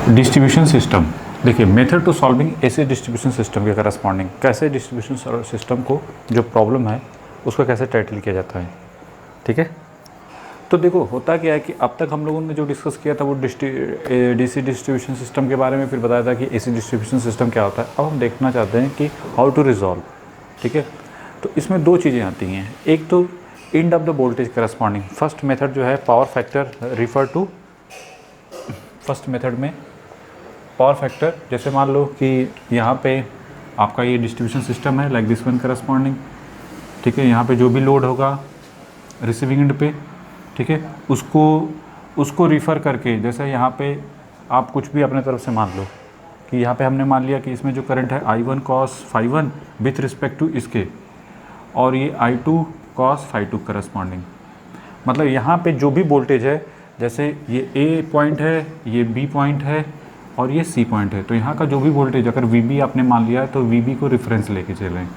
Distribution system, देखिए method to solving ऐसे distribution system के करस्पॉन्डिंग, कैसे डिस्ट्रीब्यूशन सिस्टम को जो प्रॉब्लम है उसको कैसे टैकल किया जाता है। ठीक है, तो देखो होता क्या है कि अब तक हम लोगों ने जो डिस्कस किया था वो डीसी डिस्ट्रीब्यूशन सिस्टम के बारे में, फिर बताया था कि एसी डिस्ट्रीब्यूशन सिस्टम क्या होता है। अब हम देखना चाहते हैं कि हाउ टू रिजॉल्व। ठीक है, तो इसमें दो चीज़ें आती हैं, एक तो end of the voltage corresponding. First method जो है power factor refer to, first method में पावर फैक्टर, जैसे मान लो कि यहाँ पे आपका ये डिस्ट्रीब्यूशन सिस्टम है लाइक दिस वन करस्पॉन्डिंग। ठीक है, यहाँ पे जो भी लोड होगा रिसीविंग एंड पे, ठीक है, उसको रिफ़र करके, जैसे यहाँ पे आप कुछ भी अपने तरफ से मान लो कि यहाँ पे हमने मान लिया कि इसमें जो करंट है I1 cos ∅1 with respect to इसके, और ये I2 cos ∅2 करस्पॉन्डिंग। मतलब यहाँ पे जो भी वोल्टेज है, जैसे ये A पॉइंट है, ये B पॉइंट है और ये C पॉइंट है, तो यहाँ का जो भी वोल्टेज अगर VB आपने मान लिया है तो VB को रेफरेंस लेके चलें,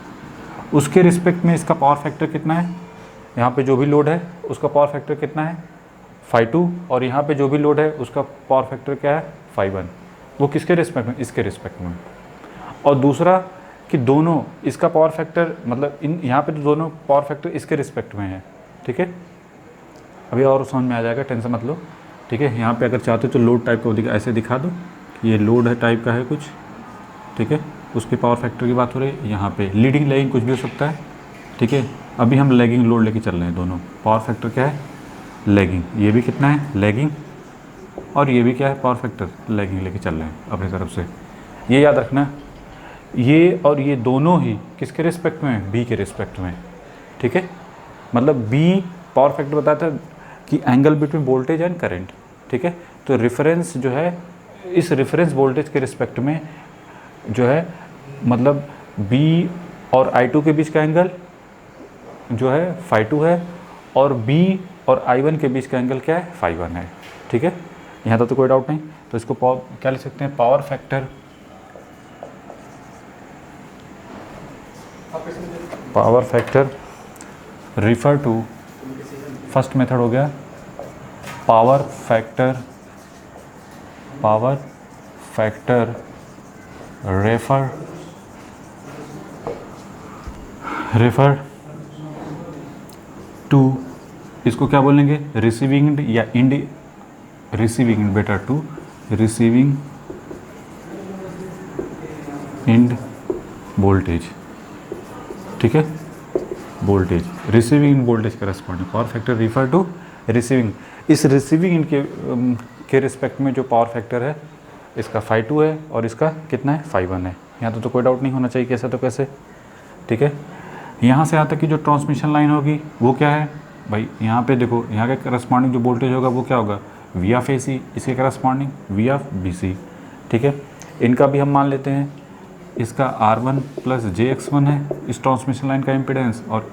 उसके रिस्पेक्ट में इसका पावर फैक्टर कितना है, यहाँ पे जो भी लोड है उसका पावर फैक्टर कितना है ∅2, और यहाँ पे जो भी लोड है उसका पावर फैक्टर क्या है ∅1। वो किसके रिस्पेक्ट में, इसके रिस्पेक्ट में। और दूसरा कि दोनों इसका पावर फैक्टर, मतलब इन यहाँ पे तो दोनों पावर फैक्टर इसके रिस्पेक्ट में है। ठीक है, अभी और समझ में आ जाएगा, टेंशन मत लो। ठीक है, यहाँ पे अगर चाहते हो तो लोड टाइप का ऐसे दिखा दो कि ये लोड है टाइप का है कुछ। ठीक है, उसके पावर फैक्टर की बात हो रही है। यहाँ पे लीडिंग लैगिंग कुछ भी हो सकता है। ठीक है, अभी हम लैगिंग लोड लेके चल रहे हैं, दोनों पावर फैक्टर क्या है लैगिंग, ये भी कितना है लैगिंग, और ये भी क्या है पावर फैक्टर लैगिंग लेके चल रहे हैं अपनी तरफ से। ये याद रखना, ये और ये दोनों ही किसके रिस्पेक्ट में है, बी के रिस्पेक्ट में। ठीक है, मतलब बी पावर फैक्टर बताता है कि angle between voltage and current. ठीक है, तो रेफरेंस जो है इस रेफरेंस वोल्टेज के रिस्पेक्ट में जो है, मतलब बी और I2 के बीच का एंगल जो है ∅2 है, और B और I1 के बीच का एंगल क्या है ∅1 है। ठीक है, यहाँ तक तो कोई डाउट नहीं। तो इसको क्या लिख सकते हैं, power factor, power factor refer to, first method हो गया पावर फैक्टर रेफर टू, इसको क्या बोलेंगे रिसीविंग या end, receiving better to receiving end voltage. ठीक है, voltage receiving voltage corresponding power factor refer to receiving. इस रिसीविंग इंड के रिस्पेक्ट में जो पावर फैक्टर है इसका ∅2 है और इसका कितना है ∅1 है। यहाँ तो कोई डाउट नहीं होना चाहिए, कैसे तो कैसे। ठीक है, यहाँ से यहाँ तक की जो ट्रांसमिशन लाइन होगी वो क्या है भाई, यहाँ पे देखो, यहाँ के करस्पॉन्डिंग जो वोल्टेज होगा वो क्या होगा V ऑफ AC, इसके करस्पॉन्डिंग V ऑफ BC। ठीक है, इनका भी हम मान लेते हैं, इसका R1 प्लस JX1 है इस ट्रांसमिशन लाइन का इम्पिडेंस, और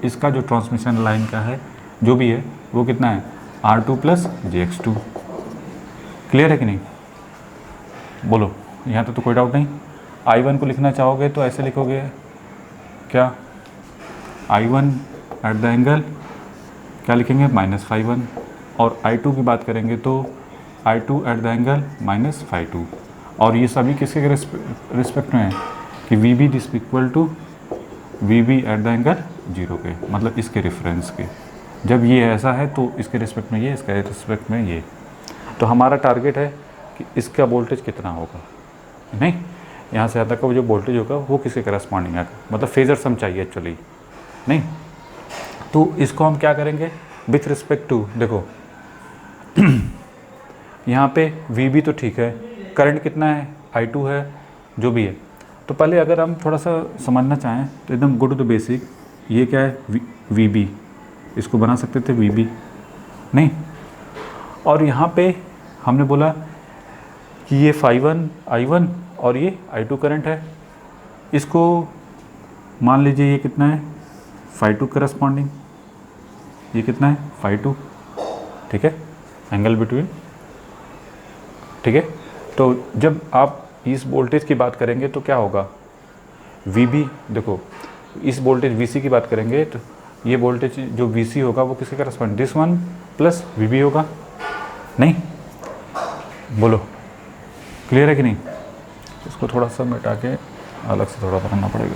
इसका जो ट्रांसमिशन लाइन का है जो भी है वो कितना है R2 प्लस JX2। क्लियर है कि नहीं, बोलो। यहाँ तो कोई डाउट नहीं। I1 को लिखना चाहोगे तो ऐसे लिखोगे क्या, I1 एट द एंगल क्या लिखेंगे -∅1, और I2 की बात करेंगे तो I2 एट द एंगल -∅2, और ये सभी किसके रिस्पेक्ट में है कि VB this equal to VB at the angle 0 के, मतलब इसके रेफरेंस के। जब ये ऐसा है तो इसके रिस्पेक्ट में ये, इसके रिस्पेक्ट में ये। तो हमारा टारगेट है कि इसका वोल्टेज कितना होगा, नहीं यहाँ से यहाँ तक का जो वोल्टेज होगा वो किसके करस्पॉन्डिंग है, मतलब फेजर सम चाहिए एक्चुअली, नहीं। तो इसको हम क्या करेंगे विथ रिस्पेक्ट टू, देखो यहाँ पे VB तो ठीक है, करंट कितना है I2 है, जो भी है। तो पहले अगर हम थोड़ा सा समझना चाहें तो एकदम गो टू द बेसिक, ये क्या है VB, इसको बना सकते थे VB, नहीं। और यहाँ पे हमने बोला कि ये ∅1 I1 और ये I2 करंट है, इसको मान लीजिए ये कितना है ∅2 करस्पॉन्डिंग, ये कितना है ∅2। ठीक है, एंगल बिटवीन। ठीक है, तो जब आप इस वोल्टेज की बात करेंगे तो क्या होगा VB, देखो इस वोल्टेज VC की बात करेंगे तो ये वोल्टेज जो VC होगा वो किसके corresponding, this one plus VB होगा, नहीं बोलो। क्लियर है कि नहीं? इसको थोड़ा सा मिटा के अलग से थोड़ा करना पड़ेगा,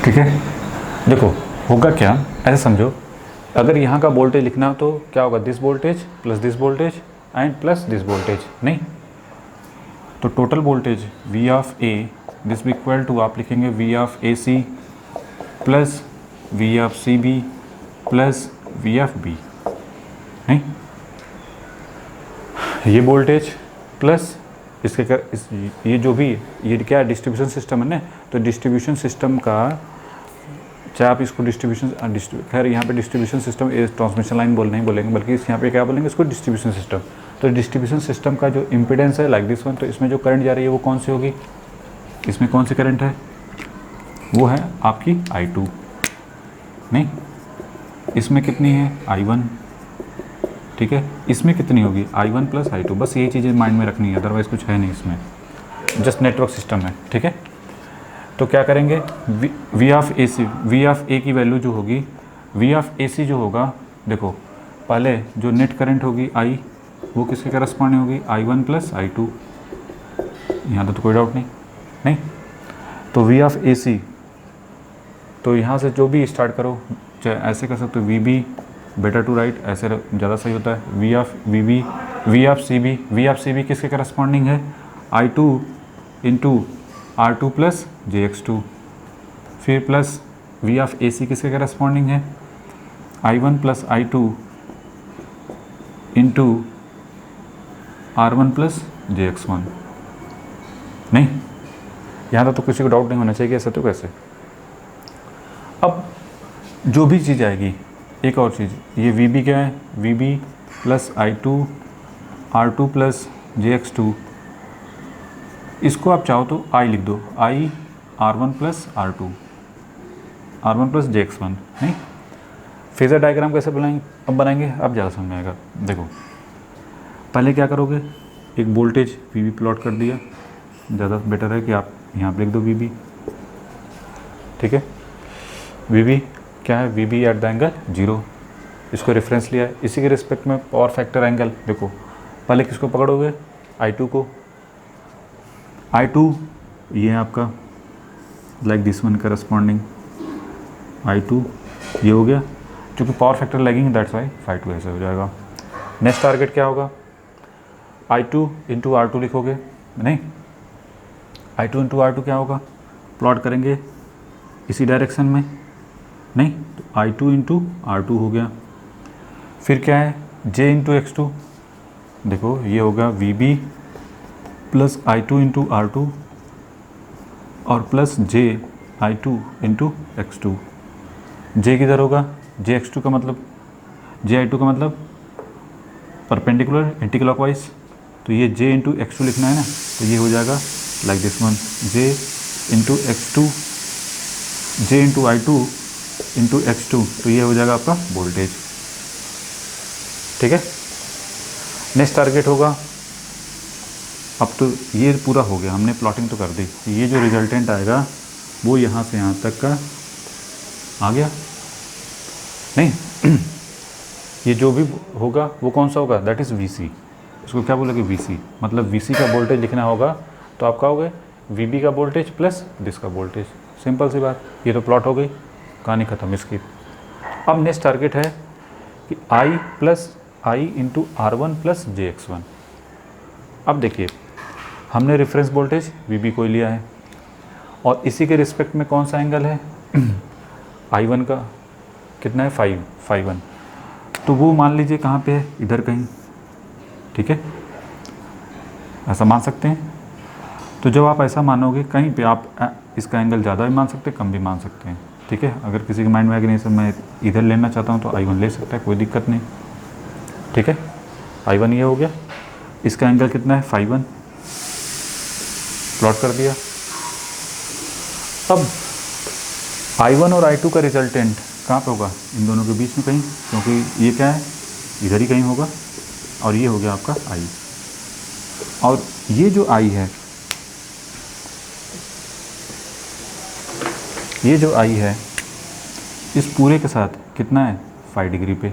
ठीक है। देखो होगा क्या, ऐसे समझो, अगर यहाँ का वोल्टेज लिखना हो तो क्या होगा, this voltage plus this voltage and plus this voltage, नहीं तो total voltage V of A this equal to आप लिखेंगे V of AC plus V of CB plus V of B, नहीं ये वोल्टेज प्लस इसके ये जो भी ये क्या है, डिस्ट्रीब्यूशन सिस्टम है ना, तो डिस्ट्रीब्यूशन सिस्टम का चाहे आप इसको डिस्ट्रीब्यूशन खैर यहाँ पे डिस्ट्रीब्यूशन सिस्टम ट्रांसमिशन लाइन नहीं बोलेंगे, बल्कि यहाँ पे क्या बोलेंगे, इसको डिस्ट्रीब्यूशन सिस्टम। तो डिस्ट्रीब्यूशन सिस्टम का जो इम्पीडेंस है लाइक दिस वन, तो इसमें जो करंट जा रही है वो कौन सी होगी, इसमें कौन सी करंट है, वो है आपकी I2, नहीं इसमें कितनी है I1, ठीक है, इसमें कितनी होगी I1 प्लस I2, बस यही चीज़ें माइंड में रखनी है, अदरवाइज़ कुछ है नहीं इसमें, जस्ट नेटवर्क सिस्टम है, ठीक है। तो क्या करेंगे, V ऑफ A की वैल्यू जो होगी, V ऑफ AC जो होगा, देखो पहले जो नेट करंट होगी I, वो किसके करस्पॉन्डिंग होगी, I1 प्लस I2, यहाँ तो कोई डाउट नहीं, तो V ऑफ AC, तो यहाँ से जो भी स्टार्ट करो, चाहे ऐसे कर सकते हो, VB बेटर टू राइट, ऐसे ज़्यादा सही होता है, V ऑफ CB किसके करस्पॉन्डिंग है, I2 into R2 plus JX2, फिर प्लस V ऑफ AC किसके करस्पॉन्डिंग है, I1 plus I2 into R1 plus JX1, नहीं यहाँ तो किसी को डाउट नहीं होना चाहिए, ऐसा तो कैसे। अब जो भी चीज़ आएगी, एक और चीज़, ये VB क्या है, VB plus I2 R2 plus JX2, इसको आप चाहो तो I लिख दो, I R1 plus R2 R1 plus JX1, नहीं फेज़र डायग्राम कैसे बनाएंगे अब ज़्यादा समझ में आएगा। देखो पहले क्या करोगे, एक वोल्टेज VB प्लॉट कर दिया, ज़्यादा बेटर है कि आप यहाँ पर लिख दो VB, ठीक है। VB क्या है, VB एट द एंगल 0, इसको रेफरेंस लिया है, इसी के रिस्पेक्ट में पावर फैक्टर एंगल, देखो पहले किसको पकड़ोगे, I2 को, I2 ये है आपका like this one corresponding I2, ये हो गया, क्योंकि पावर फैक्टर लैगिंग है दैट्स वाई 5 ऐसे हो जाएगा। नेक्स्ट टारगेट क्या होगा, I2 इंटू R2 लिखोगे, नहीं I2 इंटू R2 क्या होगा, प्लॉट करेंगे इसी डायरेक्शन में, नहीं तो I2 इंटू R2 हो गया, फिर क्या है J इंटू X2, देखो ये होगा VB plus I2 into R2 और plus J I2 into X2, J किधर होगा, JX2 का मतलब JI2 का मतलब परपेंडिकुलर एंटी क्लॉकवाइज, तो ये J इंटू X2 लिखना है ना, तो ये हो जाएगा like this one, J into X2 J into I2 into X2, तो ये हो जाएगा आपका वोल्टेज, ठीक है। नेक्स्ट टारगेट होगा, अब तो ये पूरा हो गया, हमने प्लॉटिंग तो कर दी, ये जो रिजल्टेंट आएगा वो यहाँ से यहाँ तक का आ गया, नहीं ये जो भी होगा वो कौन सा होगा, दैट इज़ VC, इसको क्या बोलोगे VC, मतलब VC का वोल्टेज लिखना होगा तो आपका हो गया VB का वोल्टेज प्लस दिस का वोल्टेज, सिंपल सी बात, ये तो प्लॉट हो गई, कहानी ख़त्म इसकी। अब नेक्स्ट टारगेट है कि I plus I into R1 plus JX1, अब देखिए हमने रेफरेंस वोल्टेज VB को लिया है और इसी के रिस्पेक्ट में कौन सा एंगल है I1 का कितना है 5 तो वो मान लीजिए कहाँ पे है, इधर कहीं, ठीक है, ऐसा मान सकते हैं। तो जब आप ऐसा मानोगे कहीं पे आप इसका एंगल ज़्यादा भी मान सकते हैं, कम भी मान सकते हैं, ठीक है। अगर किसी के माइंड में आए कि नहीं सर मैं इधर लेना चाहता हूँ तो I1 ले सकता है, कोई दिक्कत नहीं, ठीक है। I1 ये हो गया, इसका एंगल कितना है 5 प्लॉट कर दिया। अब I1 और I2 का रिजल्टेंट कहाँ पे होगा, इन दोनों के बीच में कहीं, क्योंकि ये क्या है इधर ही कहीं होगा, और ये हो गया आपका I, और ये जो I है, ये जो I है इस पूरे के साथ कितना है 5 डिग्री पे,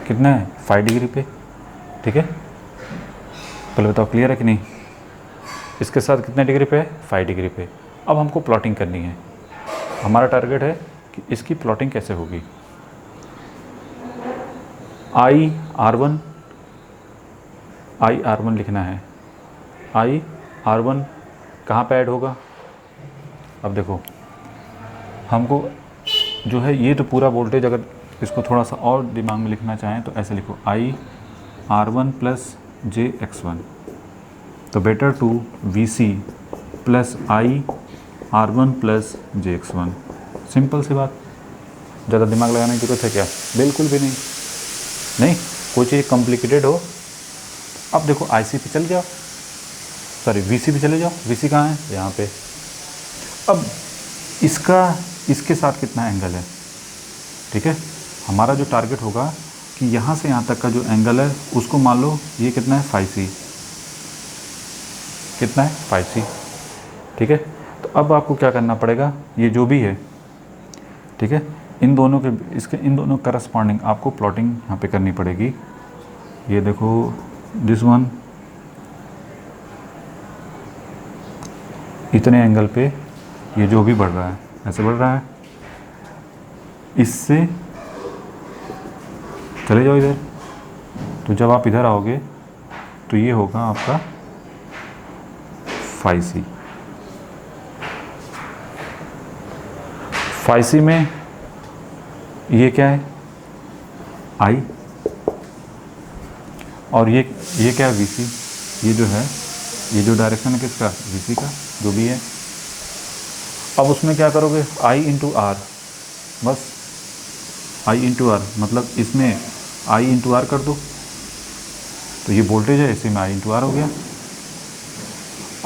कितना है 5 डिग्री पे, ठीक है। पहले बताओ क्लियर है कि नहीं, इसके साथ कितने डिग्री पे है, 5 डिग्री पे। अब हमको प्लॉटिंग करनी है। हमारा टारगेट है कि इसकी प्लॉटिंग कैसे होगी। आई आर वन लिखना है। आई आर वन कहाँ पे ऐड होगा। अब देखो हमको जो है ये तो पूरा वोल्टेज, अगर इसको थोड़ा सा और दिमाग में लिखना चाहें तो ऐसे लिखो, I R one plus J X one, तो better to V C plus I R one plus J X one. Simple सी बात, ज़्यादा दिमाग लगाने की जरूरत है क्या, बिल्कुल भी नहीं। नहीं कोई चीज़ कॉम्प्लिकेटेड हो। अब देखो आई सी पे चल जाओ, सॉरी वी सी पे चले जाओ। वी सी कहाँ है, यहाँ पे। अब इसके साथ कितना एंगल है, ठीक है। हमारा जो टारगेट होगा कि यहाँ से यहाँ तक का जो एंगल है उसको मान लो ये कितना है, 5C, कितना है 5C, ठीक है। तो अब आपको क्या करना पड़ेगा, ये जो भी है, ठीक है, इन दोनों करस्पॉन्डिंग आपको प्लॉटिंग यहाँ पे करनी पड़ेगी। ये देखो दिस वन इतने एंगल पे ये जो भी बढ़ रहा है ऐसे बढ़ रहा है, इससे चले जाओ इधर। तो जब आप इधर आओगे तो ये होगा आपका 5C। 5C में ये क्या है, आई, और ये क्या है, VC। ये जो है, ये जो डायरेक्शन है किसका, VC का, जो भी है। अब उसमें क्या करोगे, I इंटू आर, बस I इंटू आर, मतलब इसमें I इंटू आर कर दो, तो ये वोल्टेज है, इसी में I इंटू आर हो गया।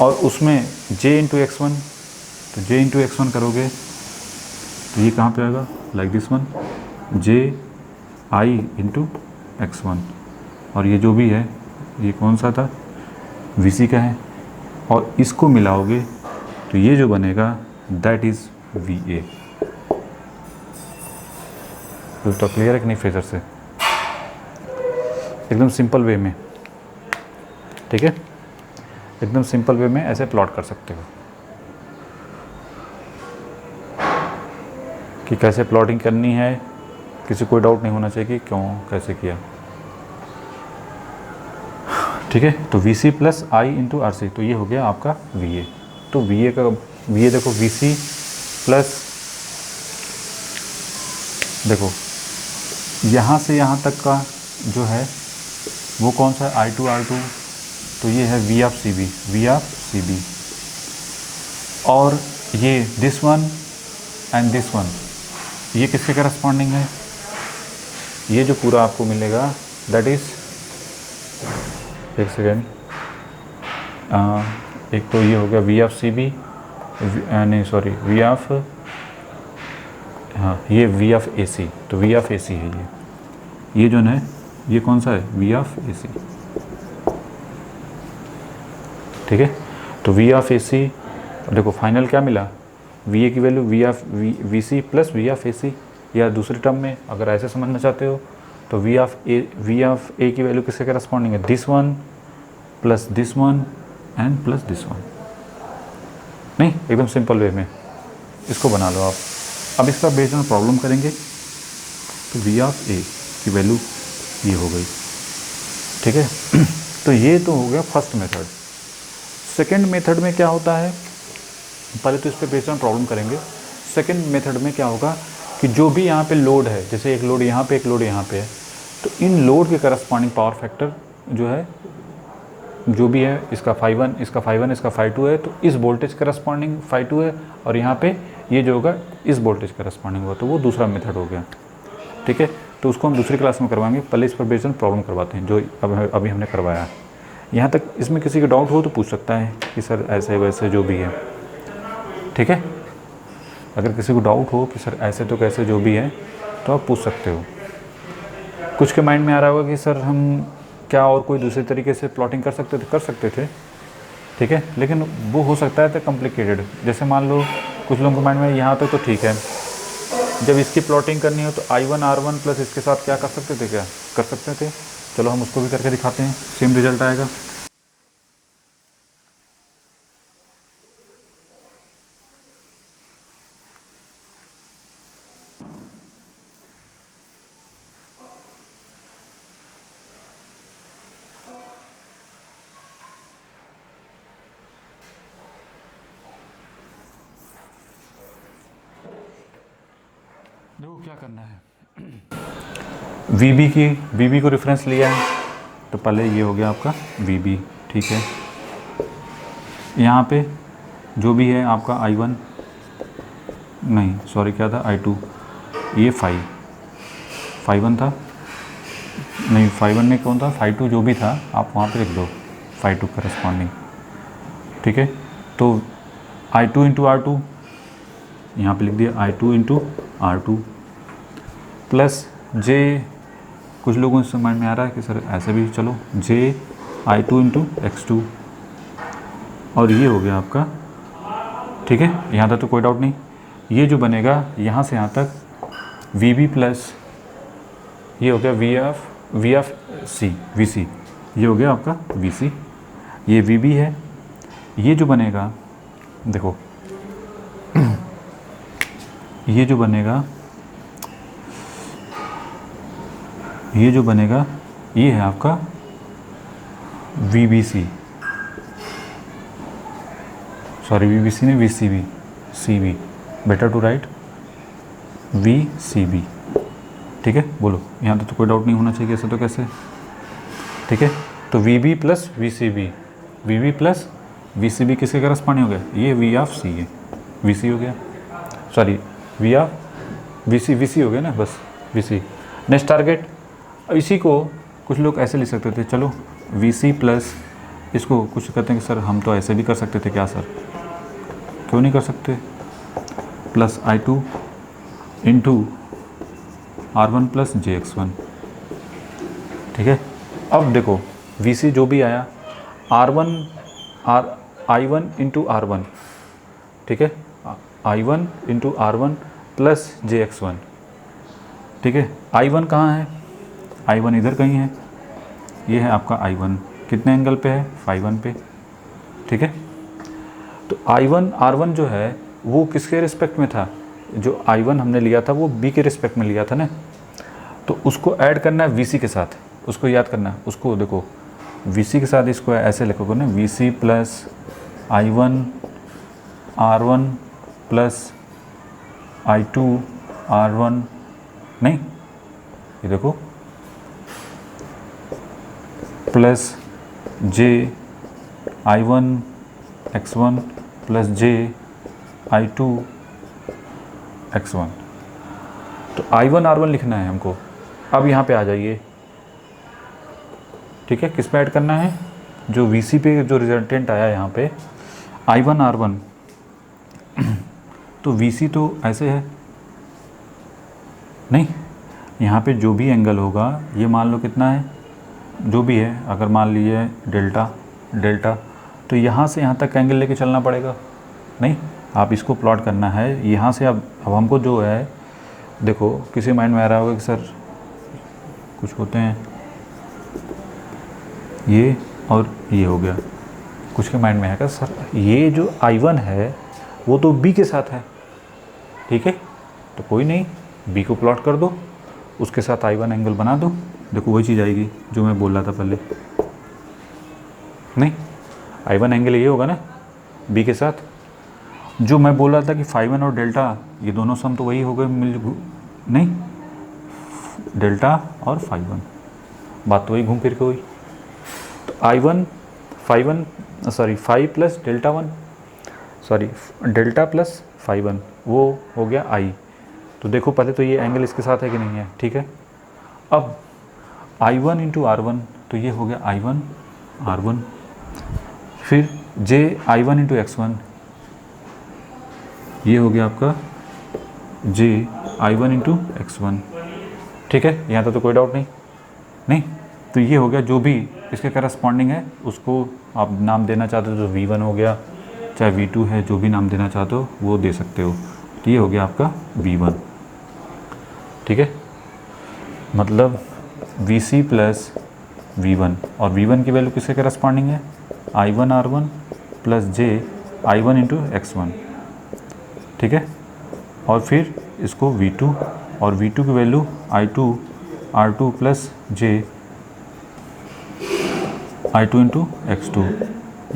और उसमें J इंटू एक्स वन, तो J इंटू एक्स वन करोगे तो ये कहाँ पे आएगा, like this one, J I into x one. और ये जो भी है ये कौन सा था, VC का है, और इसको मिलाओगे तो ये जो बनेगा दैट इज़ VA। तो क्लियर है कि नहीं फेजर से, एकदम सिंपल वे में, ठीक है, एकदम सिंपल वे में ऐसे प्लॉट कर सकते हो कि कैसे प्लॉटिंग करनी है। किसी कोई डाउट नहीं होना चाहिए कि क्यों कैसे किया, ठीक है। तो VC plus I into R C, तो ये हो गया आपका VA। तो VA देखो, VC प्लस, देखो यहाँ से यहाँ तक का जो है वो कौन सा है, I2 R2, तो ये है V ऑफ CB। और ये this one and this one, ये किसके करस्पॉन्डिंग है, ये जो पूरा आपको मिलेगा दैट इज़, एक सेकेंड, एक तो ये हो गया V ऑफ CB, नहीं सॉरी V ऑफ, हाँ ये V ऑफ AC, तो V ऑफ AC है ये जो है, ये कौन सा है, V ऑफ AC, ठीक है। तो V ऑफ AC, देखो फाइनल क्या मिला, VA की value VC plus V of AC, या दूसरी टर्म में अगर ऐसे समझना चाहते हो तो V ऑफ A की वैल्यू किसके करस्पॉन्डिंग है, this one plus this one and plus this one. नहीं, एकदम सिंपल वे में इसको बना लो आप। अब इसका बेस्ड ऑन प्रॉब्लम करेंगे तो V ऑफ A की वैल्यू ये हो गई, ठीक है। तो ये तो हो गया फर्स्ट मेथड। सेकंड मेथड में क्या होता है, पहले तो इस पर बेस्ड ऑन प्रॉब्लम करेंगे। सेकंड मेथड में क्या होगा कि जो भी यहाँ पे लोड है, जैसे एक लोड यहाँ पे, एक लोड यहाँ पे है, तो इन लोड के करस्पॉन्डिंग पावर फैक्टर जो है, जो भी है, इसका ∅1, इसका ∅1, इसका ∅2 है, तो इस वोल्टेज करस्पॉन्डिंग ∅2 है, और यहाँ पे ये जो होगा इस वोल्टेज करस्पॉन्डिंग होगा, तो वो दूसरा मेथड हो गया, ठीक है। तो उसको हम दूसरी क्लास में करवाएंगे, पहले इस पर बेस्ड ऑन प्रॉब्लम करवाते हैं जो अभी हमने करवाया है। यहाँ तक इसमें किसी का डाउट हो तो पूछ सकता है कि सर ऐसे वैसे जो भी है, ठीक है। अगर किसी को डाउट हो कि सर ऐसे तो कैसे जो भी है, तो आप पूछ सकते हो। कुछ के माइंड में आ रहा होगा कि सर हम क्या और कोई दूसरे तरीके से प्लॉटिंग कर सकते थे, ठीक है, लेकिन वो हो सकता है तो कॉम्प्लिकेटेड। जैसे मान लो कुछ लोगों के माइंड में यहाँ तक तो ठीक है, जब इसकी प्लॉटिंग करनी हो तो I1 R1 प्लस इसके साथ क्या कर सकते थे। चलो हम उसको भी करके दिखाते हैं, सेम रिजल्ट आएगा। देखो क्या करना है, वी बी को रेफरेंस लिया है, तो पहले ये हो गया आपका वी बी, ठीक है। यहाँ पे जो भी है आपका I1, नहीं सॉरी क्या था, I2, ये 5 था, नहीं 5 नहीं कौन था, 5 जो भी था आप वहाँ पे लिख दो, 5 करस्पॉन्डिंग, ठीक है। तो I2 इंटू R2 यहाँ पर लिख दिया, I2 इंटू R2 प्लस जे, कुछ लोगों से समझ में आ रहा है कि सर ऐसे भी चलो, जे I2 इंटू X2, और ये हो गया आपका, ठीक है। यहाँ तक तो कोई डाउट नहीं। ये जो बनेगा यहाँ से यहाँ तक वी बी प्लस ये हो गया वी एफ सी, वी सी, ये हो गया आपका वी सी, ये वी बी है। ये जो बनेगा देखो, ये जो बनेगा ये है आपका V B C, sorry V B C नहीं, V C B, C B, better to write V C B, ठीक है। बोलो यहाँ तो कोई डाउट नहीं होना चाहिए, ऐसे तो कैसे, ठीक है। तो V B plus V C B, V B plus V C B किसके करस्पॉन्डिंग हो गया, ये वी ऑफ सी है, वी सी हो गया, सॉरी वी ऑफ वी सी हो गया ना, बस वी सी। नेक्स्ट टारगेट, इसी को कुछ लोग ऐसे लिख सकते थे, चलो वी सी प्लस, इसको कुछ कहते हैं कि सर हम तो ऐसे भी कर सकते थे, क्या सर क्यों नहीं कर सकते, plus I2 into R1 plus JX1, ठीक है। अब देखो VC जो भी आया, I1 इंटू R1, ठीक है, I1 into R1 plus JX1, ठीक है। I1 कहाँ है, I1 इधर कहीं है, ये है आपका I1, कितने एंगल पे है, 5 पे, ठीक है। तो I1 R1 जो है वो किसके रिस्पेक्ट में था, जो I1 हमने लिया था वो B के रिस्पेक्ट में लिया था ना, तो उसको ऐड करना है VC के साथ, उसको याद करना है, उसको देखो VC के साथ इसको ऐसे लिखोगे ना, VC plus I1 R1 plus I2 R1, नहीं ये देखो प्लस जे I1 X1 प्लस जे I2 X1, तो I1 R1 लिखना है हमको। अब यहाँ पे आ जाइए, ठीक है, किस पे ऐड करना है, जो VC पे जो रिजल्टेंट आया यहाँ पे I1 R1, तो VC तो ऐसे है, नहीं यहाँ पे जो भी एंगल होगा ये मान लो कितना है, जो भी है, अगर मान लीजिए डेल्टा, तो यहाँ से यहाँ तक एंगल लेके चलना पड़ेगा, नहीं आप इसको प्लॉट करना है यहाँ से। अब हमको जो है देखो, किसी माइंड में आ रहा होगा कि सर कुछ होते हैं ये और ये हो गया, कुछ के माइंड में आएगा सर ये जो I1 है वो तो B के साथ है, ठीक है, तो कोई नहीं, B को प्लॉट कर दो, उसके साथ I1 एंगल बना दो, देखो वही चीज़ आएगी जो मैं बोल रहा था पहले, नहीं I1 एंगल ये होगा ना B के साथ, जो मैं बोल रहा था कि 5 और डेल्टा ये दोनों सम तो वही हो गए, नहीं डेल्टा और 5, बात तो वही घूम फिर के हुई। तो I1 5 plus delta 1, sorry delta plus 5 वो हो गया I। तो देखो पहले तो ये एंगल इसके साथ है कि नहीं है, ठीक है। अब I1 इंटू R1, तो ये हो गया I1 R1, फिर जे I1 इंटू X1, ये हो गया आपका जे I1 इंटू X1, ठीक है, यहाँ तक तो कोई डाउट नहीं, तो ये हो गया जो भी इसके करस्पॉन्डिंग है, उसको आप नाम देना चाहते हो तो V1 हो गया, चाहे V2 है, जो भी नाम देना चाहते हो वो दे सकते हो। तो ये हो गया आपका V1, ठीक है, मतलब VC प्लस V1, और V1 की वैल्यू किसके करस्पॉन्डिंग है, I1 R1 प्लस जे I1 इंटू X1, ठीक है, और फिर इसको V2, और V2 की वैल्यू I2 R2 प्लस जे I2 इंटू X2।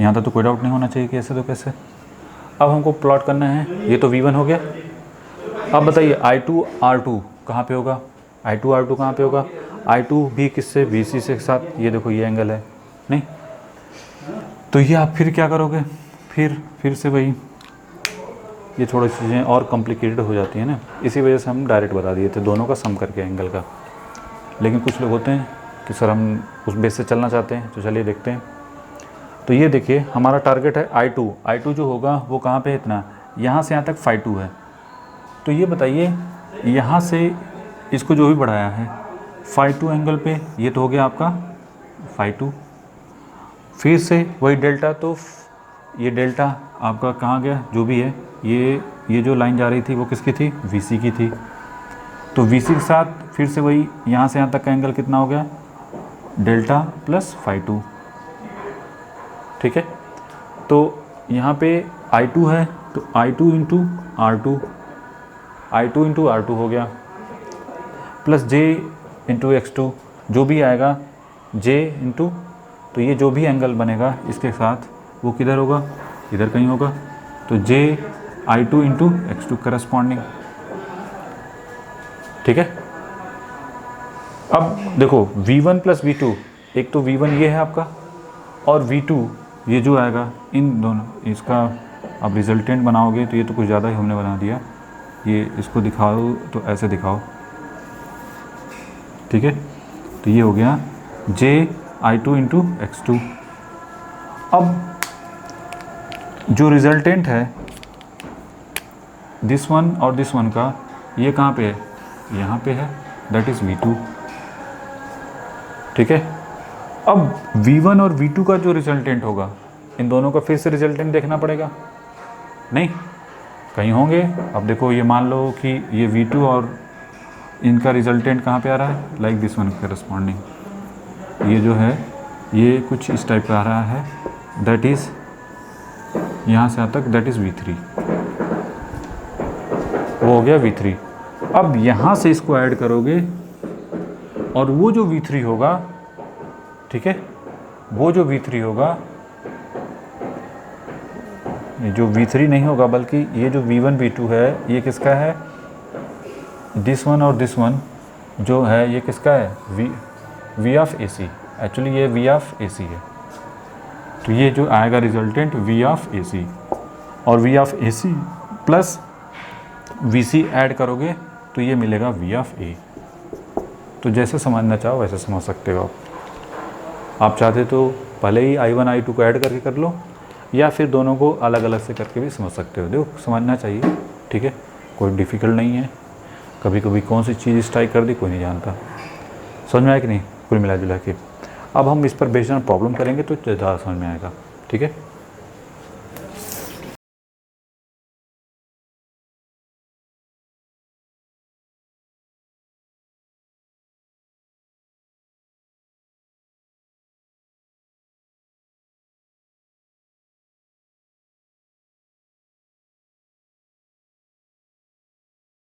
यहाँ तक तो कोई डाउट नहीं होना चाहिए कि ऐसे तो कैसे। अब हमको प्लॉट करना है, ये तो V1 हो गया, अब बताइए I2 R2 कहाँ पे होगा, I2 R2 कहाँ पे होगा, I2 भी किससे, VC से साथ, ये देखो ये एंगल है नहीं, तो ये आप फिर क्या करोगे, फिर से वही, ये थोड़ी चीज़ें और कॉम्प्लिकेटेड हो जाती हैं ना, इसी वजह से हम डायरेक्ट बता दिए थे दोनों का सम करके एंगल का। लेकिन कुछ लोग होते हैं कि सर हम उस बेस से चलना चाहते हैं, तो चलिए देखते हैं। तो ये देखिए हमारा टारगेट है I2 जो होगा वो कहाँ पे है, इतना, यहाँ से यहाँ तक φ2 है। तो ये बताइए यहाँ से इसको जो भी बढ़ाया है φ2 एंगल पे, ये तो हो गया आपका φ2, फिर से वही डेल्टा, तो ये डेल्टा आपका कहाँ गया, जो भी है, ये जो लाइन जा रही थी वो किसकी थी, VC की थी। तो VC के साथ फिर से वही यहाँ से यहाँ तक का एंगल कितना हो गया, डेल्टा प्लस φ2, ठीक है। तो यहाँ पे I2 है, तो I2 इंटू R2 हो गया, प्लस J इंटू X2, जो भी आएगा J इंटू, तो ये जो भी एंगल बनेगा इसके साथ वो किधर होगा, इधर कहीं होगा, तो J I2 into X2 corresponding, ठीक है। अब देखो V1 प्लस V2, एक तो V1 ये है आपका, और V2 ये जो आएगा, इन दोनों, इसका आप रिजल्टेंट बनाओगे तो ये तो कुछ ज़्यादा ही हमने बना दिया, ये इसको दिखाओ तो ऐसे दिखाओ, ठीक है। तो ये हो गया J I2 इंटू X2। अब जो रिजल्टेंट है दिस वन और दिस वन का, ये कहाँ पे है, यहाँ पे है, दैट इज़ V2, ठीक है। अब V1 और V2 का जो रिजल्टेंट होगा, इन दोनों का फिर से रिजल्टेंट देखना पड़ेगा, नहीं कहीं होंगे। अब देखो ये मान लो कि ये V2 और इनका रिजल्टेंट कहाँ पे आ रहा है, लाइक दिस वन करस्पॉन्डिंग, ये जो है ये कुछ इस टाइप का आ रहा है, दैट इज़ यहाँ से यहाँ तक, दैट इज़ V3, वो हो गया V3। अब यहाँ से इसको ऐड करोगे और वो जो V3 होगा, ठीक है, वो जो V3 होगा, ये जो V3 नहीं होगा बल्कि ये जो V1 V2 है, ये किसका है, दिस वन और दिस वन जो है ये किसका है, V ऑफ AC, एक्चुअली ये V ऑफ AC है। तो ये जो आएगा रिजल्टेंट V ऑफ AC, और V of AC plus VC add करोगे तो ये मिलेगा V ऑफ A। तो जैसे समझना चाहो वैसे समझ सकते हो आप चाहते तो पहले ही I1 I2 को ऐड करके कर लो, या फिर दोनों को अलग अलग से करके भी समझ सकते हो, देखो समझना चाहिए, ठीक है, कोई डिफ़िकल्ट नहीं है। कभी कभी कौन सी चीज़ स्ट्राइक कर दी कोई नहीं जानता, समझ में आया कि नहीं, कुल मिला जुला के। अब हम इस पर बेस्ड ऑन प्रॉब्लम करेंगे तो ज़्यादा समझ में आएगा, ठीक है।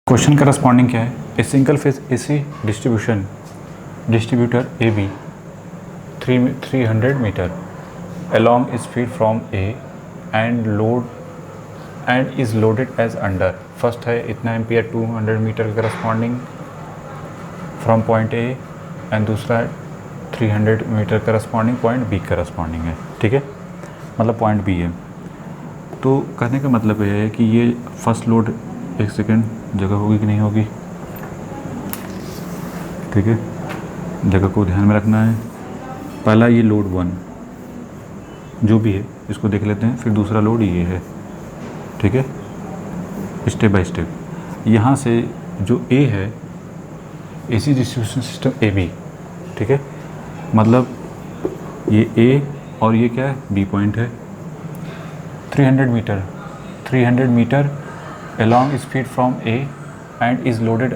क्वेश्चन करस्पॉन्डिंग क्या है, a single phase AC distributor AB 300 metre along is feed from A and is loaded as under, first है इतना ampere 200 metre corresponding from point A, and दूसरा है 300 metre corresponding point B corresponding है, ठीक है, मतलब पॉइंट B है। तो कहने का मतलब ये है कि ये फर्स्ट लोड, एक सेकेंड, जगह होगी कि नहीं होगी, ठीक है, जगह को ध्यान में रखना है। पहला ये लोड 1 जो भी है इसको देख लेते हैं, फिर दूसरा लोड ये है, ठीक है, स्टेप बाय स्टेप। यहाँ से जो A है AC डिस्ट्रीब्यूशन सिस्टम AB, ठीक है, मतलब ये A और ये क्या है, B पॉइंट है, 300 metre along is feed from A and is loaded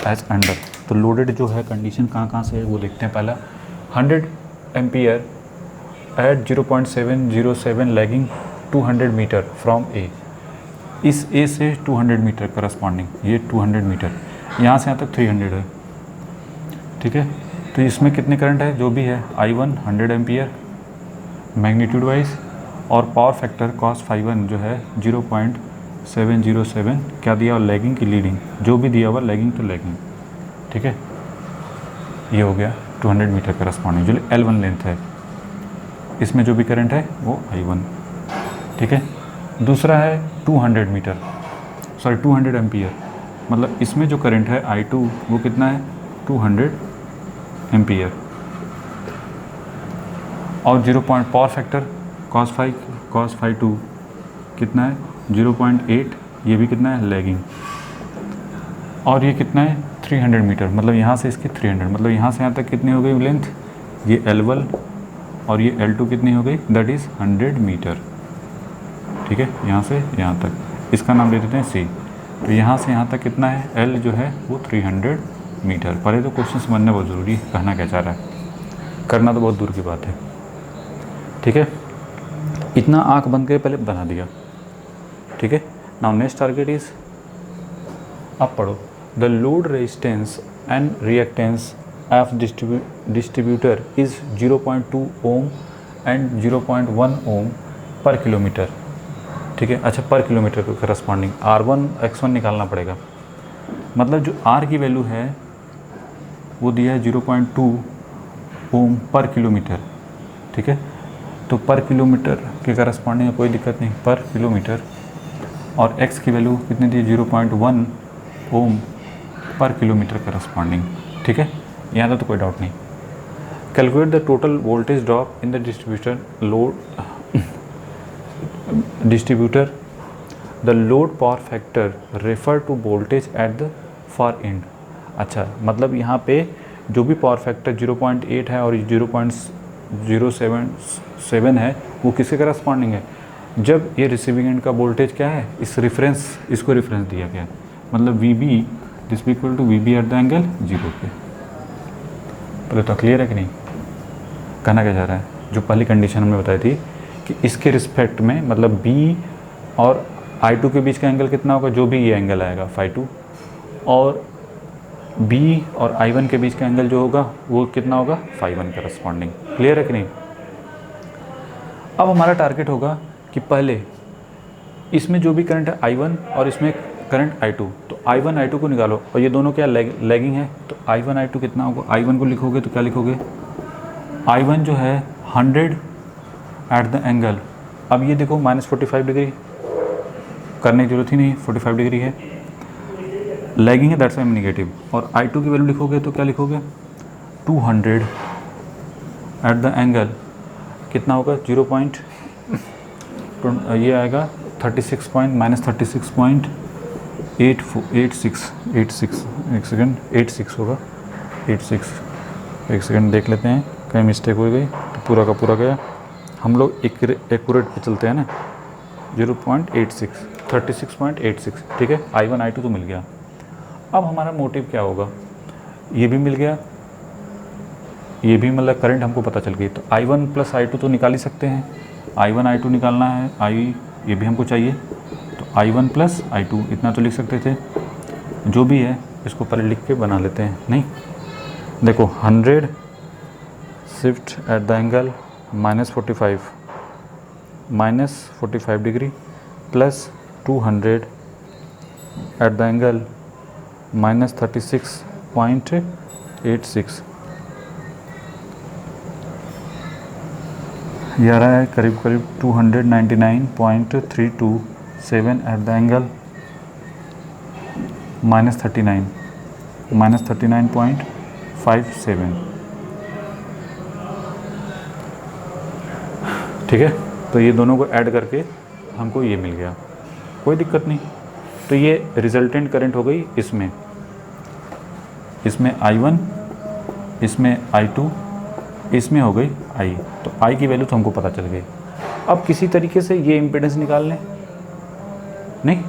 as under। तो लोडेड जो है कंडीशन कहाँ से है वो देखते हैं। पहला 100 ampere at 0.707 lagging 200 metre from A, इस A से 200 मीटर करस्पॉन्डिंग, ये 200 मीटर, यहाँ से यहाँ तक 300 है, ठीक है। तो इसमें कितने करंट है, जो भी है I1 100 एम्पियर मैग्नीट्यूड वाइज, और पावर फैक्टर cos ∅1 जो है 707 क्या दिया हुआ, लैगिंग की लीडिंग, जो भी दिया हुआ लैगिंग तो लैगिंग, ठीक है। ये हो गया 200 मीटर करस्पॉन्डिंग जो L1 लेंथ है, इसमें जो भी करंट है वो I1, ठीक है। दूसरा है 200 एम्पियर, मतलब इसमें जो करंट है I2 वो कितना है 200 एम्पियर। और 0. पावर फैक्टर cos phi 2 कितना है 0.8, ये भी कितना है लैगिंग। और ये कितना है 300 मीटर, मतलब यहाँ से इसकी 300, मतलब यहाँ से यहाँ तक कितनी हो गई लेंथ, ये L1 और ये L2 कितनी हो गई, दैट इज़ 100 मीटर, ठीक है। यहाँ से यहाँ तक, इसका नाम दे देते हैं C। तो यहाँ से यहाँ तक कितना है, L जो है वो 300 मीटर। पहले तो क्वेश्चन समझना बहुत ज़रूरी है, कहना क्या चाह रहा है, करना तो बहुत दूर की बात है, ठीक है। इतना आँख बंद करके पहले बना दिया, ठीक है। नाउ नेक्स्ट टारगेट इज़, अब पढ़ो, the load resistance and reactance of distributor is 0.2 ohm and 0.1 ओम पर किलोमीटर, ठीक है। अच्छा, पर किलोमीटर के करस्पॉन्डिंग R1 X1 निकालना पड़ेगा, मतलब जो R की वैल्यू है वो दिया है 0.2 ओम पर किलोमीटर, ठीक है। तो पर किलोमीटर के करस्पॉन्डिंग कोई दिक्कत नहीं, पर किलोमीटर। और X की वैल्यू कितनी दी, 0.1 ओम पर किलोमीटर करस्पॉन्डिंग, ठीक है। यहाँ तक तो कोई डाउट नहीं। Calculate the total voltage drop in the distributor the load power factor refer to voltage at the far end. अच्छा, मतलब यहाँ पे जो भी पावर फैक्टर 0.8 है और 0.077 है वो किसके करस्पॉन्डिंग है, जब ये रिसीविंग एंड का वोल्टेज क्या है, इसको रेफरेंस दिया गया है, मतलब VB this equal to VB at the angle 0 पे। पहले तो क्लियर है कि नहीं, कहना क्या चाह रहा है, जो पहली कंडीशन हमने बताई थी कि इसके रिस्पेक्ट में मतलब B और I2 के बीच का एंगल कितना होगा, जो भी ये एंगल आएगा phi 2, और B और I1 के बीच का एंगल जो होगा वो कितना होगा phi 1 करस्पॉन्डिंग। क्लियर है कि नहीं। अब हमारा टारगेट होगा कि पहले इसमें जो भी करंट है I1 और इसमें करंट I2, तो I1 I2 को निकालो, और ये दोनों क्या लैगिंग है, तो I1 I2 कितना होगा, I1 को लिखोगे तो क्या लिखोगे, I1 जो है 100 एट द एंगल, अब ये देखो -45 डिग्री, करने की जरूरत ही नहीं, 45 डिग्री है, लैगिंग है, दैट्स वाई नेगेटिव। और I2 की वैल्यू लिखोगे तो क्या लिखोगे, 200 एट द एंगल कितना होगा, 0. ये आएगा 36.86 एक सेकेंड, 86 होगा, 86, एक सेकेंड देख लेते हैं, कहीं मिस्टेक हो गई तो पूरा का पूरा गया। हम लोग एक्यूरेट पे चलते हैं ना, 0.86, 36.86, ठीक है। I1 I2 तो मिल गया। अब हमारा मोटिव क्या होगा, ये भी मिल गया, ये भी मतलब करंट हमको पता चल गई, तो I1 प्लस I2 तो निकाल ही सकते हैं, I1 I2 निकालना है, ये भी हमको चाहिए, तो I1 प्लस I2 इतना तो लिख सकते थे, जो भी है इसको पहले लिख के बना लेते हैं। नहीं, देखो 100 shift eight the angle -45 degree plus 200 eight the angle -36.86, ये आ रहा है करीब 299.327 एट द एंगल -39.57, ठीक है। तो ये दोनों को ऐड करके हमको ये मिल गया, कोई दिक्कत नहीं। तो ये रिजल्टेंट करंट हो गई, इसमें I1, इसमें I2, इसमें हो गई I। तो I की वैल्यू तो हमको पता चल गई। अब किसी तरीके से ये इम्पीडेंस निकाल लें, नहीं,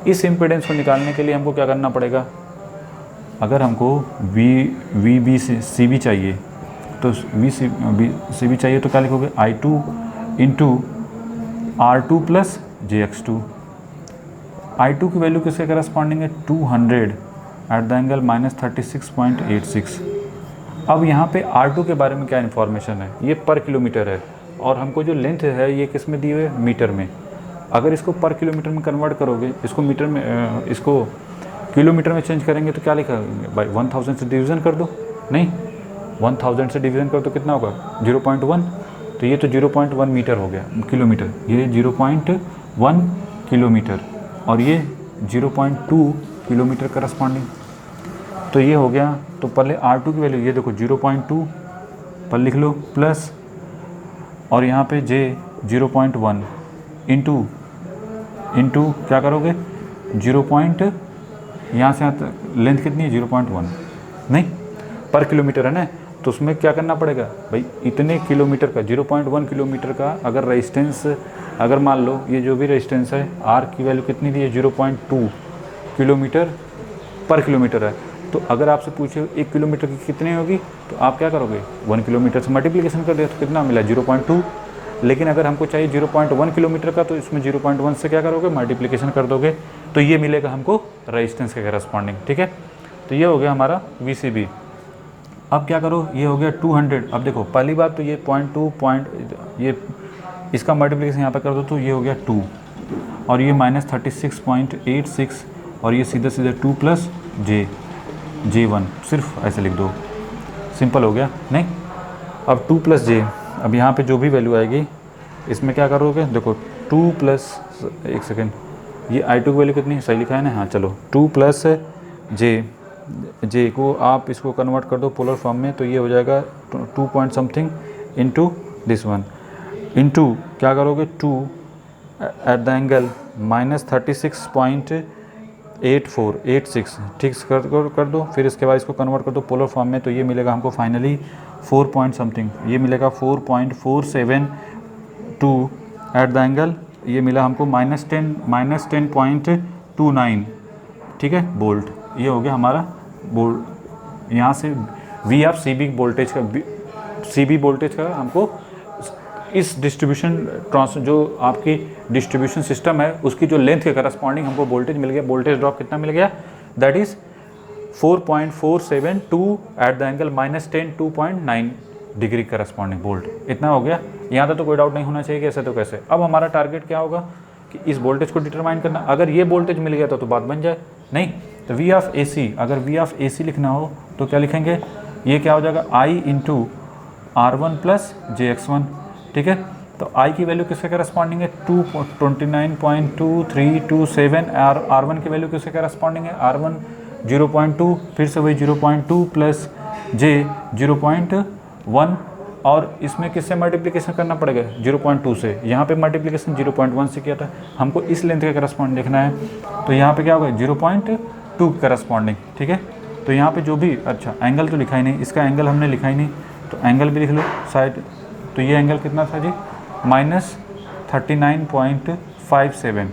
इस इम्पीडेंस को निकालने के लिए हमको क्या करना पड़ेगा, अगर हमको VB से CB चाहिए, तो CB चाहिए तो क्या लिखोगे, I2 into R2 plus JX2। I2 की वैल्यू किसके करस्पॉन्डिंग है, 200 एट द एंगल -36.86। अब यहाँ पे R2 के बारे में क्या इन्फॉर्मेशन है, ये पर किलोमीटर है, और हमको जो लेंथ है ये किस में दी हुई है, मीटर में। अगर इसको पर किलोमीटर में कन्वर्ट करोगे, इसको मीटर में इसको किलोमीटर में चेंज करेंगे तो क्या लिखा भाई 1000 से डिवीज़न कर दो, नहीं 1000 से डिवीज़न कर दो कितना होगा 0.1, तो ये तो 0.1 मीटर हो गया किलोमीटर, ये 0.1 किलोमीटर और ये 0.2 किलोमीटर करस्पॉन्डिंग, तो ये हो गया। तो पहले R2 की वैल्यू ये देखो 0.2 पर लिख लो प्लस, और यहाँ पे J 0.1 इंटू क्या करोगे 0. यहाँ से यहाँ लेंथ कितनी है 0.1, नहीं पर किलोमीटर है ना, तो उसमें क्या करना पड़ेगा भाई इतने किलोमीटर का 0.1 किलोमीटर का अगर रेजिस्टेंस, अगर मान लो ये जो भी रेजिस्टेंस है R की वैल्यू कितनी दी है 0.2 किलोमीटर पर किलोमीटर है, तो अगर आपसे पूछे 1 किलोमीटर की कितनी होगी तो आप क्या करोगे 1 किलोमीटर से मल्टीप्लिकेशन कर दिया तो कितना मिला 0.2, लेकिन अगर हमको चाहिए 0.1 किलोमीटर का तो इसमें 0.1 से क्या करोगे मल्टीप्लिकेशन कर दोगे, तो ये मिलेगा हमको रेजिस्टेंस के करस्पॉन्डिंग, ठीक है। तो ये हो गया हमारा VCB। अब क्या करो, ये हो गया 200। अब देखो पहली बात तो ये 0.2 ये इसका मल्टीप्लिकेशन यहाँ पे कर दो तो ये हो गया 2 और ये -36.86 और ये सीधा सीधा 2 + J1, सिर्फ ऐसे लिख दो, सिंपल हो गया। नहीं अब 2 + J, अब यहाँ पे जो भी वैल्यू आएगी इसमें क्या करोगे, देखो 2 + एक सेकेंड, ये I2 की वैल्यू कितनी सही लिखा है ना, हाँ चलो 2 + J को आप इसको कन्वर्ट कर दो पोलर फॉर्म में, तो ये हो जाएगा 2 point something into this one, into क्या करोगे 2 एट द एंगल -36.86, ठीक कर दो, फिर इसके बाद इसको कन्वर्ट कर दो पोलर फॉर्म में, तो ये मिलेगा हमको फाइनली 4 पॉइंट समथिंग, ये मिलेगा 4.472 एट द एंगल, ये मिला हमको -10.29, ठीक है वोल्ट। ये हो गया हमारा वोल्ट, यहाँ से V ऑफ CB वोल्टेज का CB वोल्टेज का हमको इस डिस्ट्रीब्यूशन जो आपकी डिस्ट्रीब्यूशन सिस्टम है उसकी जो लेंथ के करस्पॉन्डिंग हमको वोल्टेज मिल गया। वोल्टेज ड्रॉप कितना मिल गया, that is 4.472 eight the angle -10.29 degree corresponding volt, इतना हो गया। यहाँ तक तो कोई डाउट नहीं होना चाहिए कि ऐसे तो कैसे। अब हमारा टारगेट क्या होगा कि इस वोल्टेज को डिटरमाइन करना, अगर ये वोल्टेज मिल गया तो बात बन जाए, नहीं तो V ऑफ AC, अगर V ऑफ AC लिखना हो तो क्या लिखेंगे, ये क्या हो जाएगा I इंटू R1 + JX1, ठीक है। तो I की वैल्यू किसके करस्पॉन्डिंग है 29.2327, R1 की वैल्यू किसके करस्पॉन्डिंग है R1 0.2, फिर से वही 0.2 + J 0.1, और इसमें किससे मल्टीप्लिकेशन करना पड़ेगा 0.2 से, यहाँ पे मल्टीप्लिकेशन 0.1 से किया था, हमको इस लेंथ के करस्पॉन्डिंग देखना है, तो यहाँ पे क्या होगा 0.2 करस्पॉन्डिंग, ठीक है। तो यहाँ पे जो भी, अच्छा एंगल तो लिखा ही नहीं, इसका एंगल हमने लिखा ही नहीं, तो एंगल भी लिख लो साइड, तो ये एंगल कितना था जी -39.57,